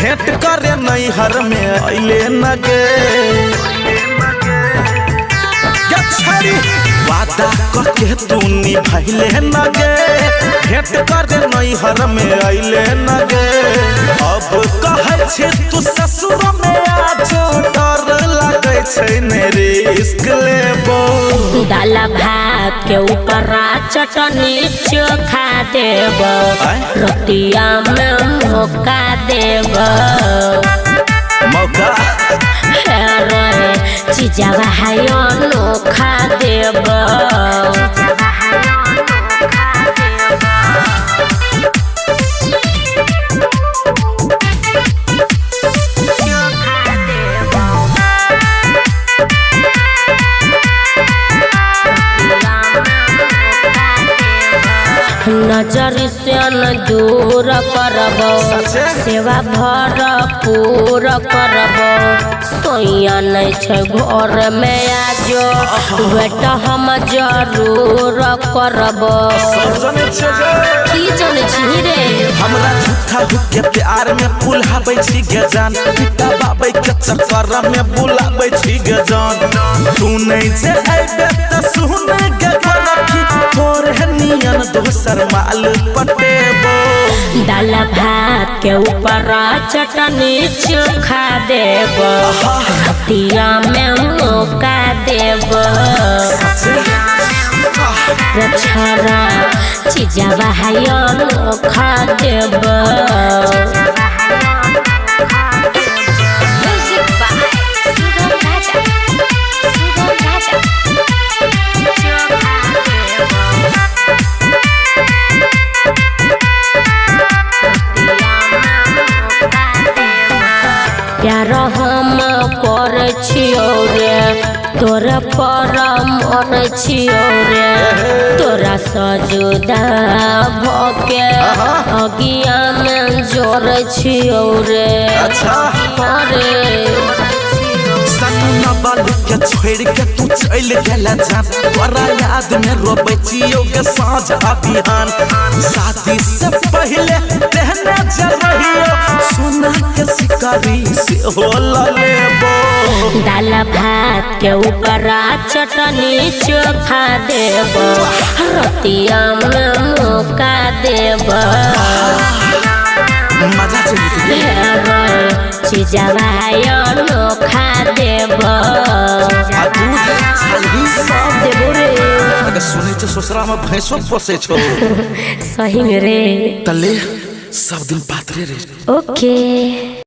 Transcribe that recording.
भेंट करे नैहर में अइले न गे वादा करके तू निभैले न गे भेंट करे नैहर में अइले न गे अब कहै छै तू ससुर में आज डर लागै छै ने रिस्क लेबो दाल भात के ऊपर चटनी चोखा देब रोटिया में मौका देब मौका चीजवा है अनोखा देब नजर से न दूर करब सेवा भरपूर करब सोया नहीं छै घर में आजो वेट हम जरूर करब की जाने छी रे हमरा झूठा के प्यार में बुलाबै छी गे जान पिता बाबै के चक्कर में बुलाबै छी गे जान तू नहीं जे आइबे त सुन गे गलती तोरे नियन दोसर माल पटेबो दाल भात के ऊपर चटनी चोखा देब रोटिया में मौका देब छरा चीजवा है अनोखा देब प्यार हम कर छियो रे तोरा पर मन छियो रे तोरा सजुदा भके अगिया में जोर छियो रे सन्ना बालू के छोड़ के तू चल गेला जान तोरा याद में रोबै छियो गे साँझ बिहान शादी से पहले तेहने जरहियो सोना के शिकारी से हो लेबो दाल भात के ऊपर चटनी चोखा देब रोटिया में मौका देब मजा चीजवा अनोखा देब सब देबो रे अगर सुनै छ ससुरा में भैंसो पोसे छो सही में रे तले सब दिन पात्रे रे ओके।